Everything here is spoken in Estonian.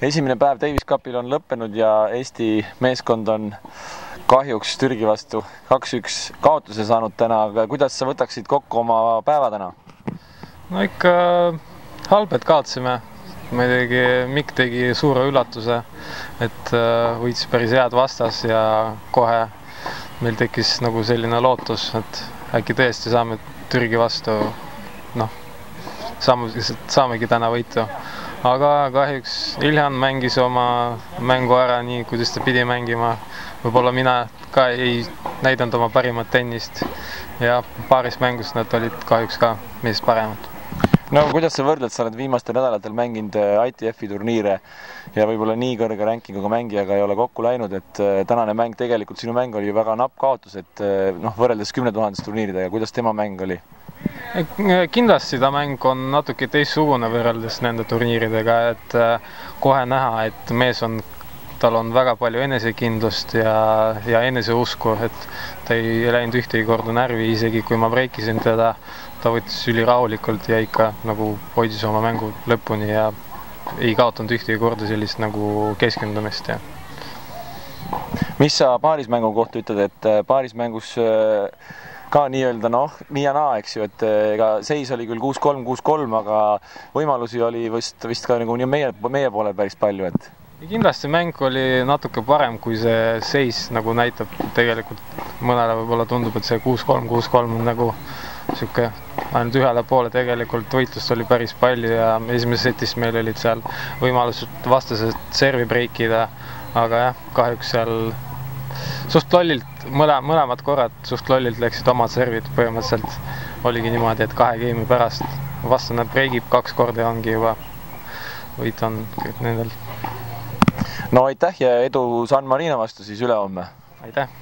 Esimene päev Davis Cupil on lõppenud ja Eesti meeskond on kahjuks Türgi vastu 2-1 kaotuse saanud täna, aga kuidas sa võtaksid kokku oma päeva täna? No ikka halb, et kaotasime. Muidugi Mikk tegi suure üllatuse, et võitis päris head vastas ja kohe meil tekkis nagu selline lootus, et äkki tõesti saame Türgi vastu, saamegi täna võitu. Aga kahjuks Ilhan mängis oma mängu ära nii, kuidas ta pidi mängima. Võib-olla mina ka ei näidanud oma parimat tennist ja paaris mängus nad olid kahjuks ka meist paremad. No kuidas sa võrdled, sa oled viimastel nädalatel mänginud ITF-i turniire ja võib-olla nii kõrge rankinguga mängijaga ei ole kokku läinud, et tänane mäng tegelikult, sinu mäng oli ju väga napp kaotus, et võrreldes 10 000 turniiridega, kuidas tema mäng oli? Kindlasti ta mäng on natuke teistsugune võrreldes nende turniiridega, et kohe näha, et mees tal on väga palju enesekindlust ja eneseusku, et ta ei läinud ühtegi korda närvi, isegi kui ma breikisin teda, ta võttis ülirahulikult ja ikka nagu hoidis oma mängu lõpuni ja ei kaotanud ühtegi korda sellist nagu keskendumist. Mis sa paarismängu kohta ütled, et paarismängus ka nii-öelda nii ja naa, eks ju, et ega seis oli küll 6-3, 6-3, aga võimalusi oli vist ka nagu meie poole päris palju, et kindlasti mäng oli natuke parem, kui see seis nagu näitab. Tegelikult mõnele võib-olla tundub, et see 6-3, 6-3 on nagu siuke ainult ühele poole, tegelikult võitlust oli päris palju ja esimeses setis meil olid seal võimalused vastased servi breikida, aga jah, kahjuks seal suht lollilt, mõlemad korrad suht lollilt läksid omad servid, põhimõtteliselt oligi niimoodi, et 2 game'i pärast vastane breigib 2 korda ja ongi juba võit on kõik nendel. No aitäh ja edu San Marino vastu siis ülehomme! Aitäh!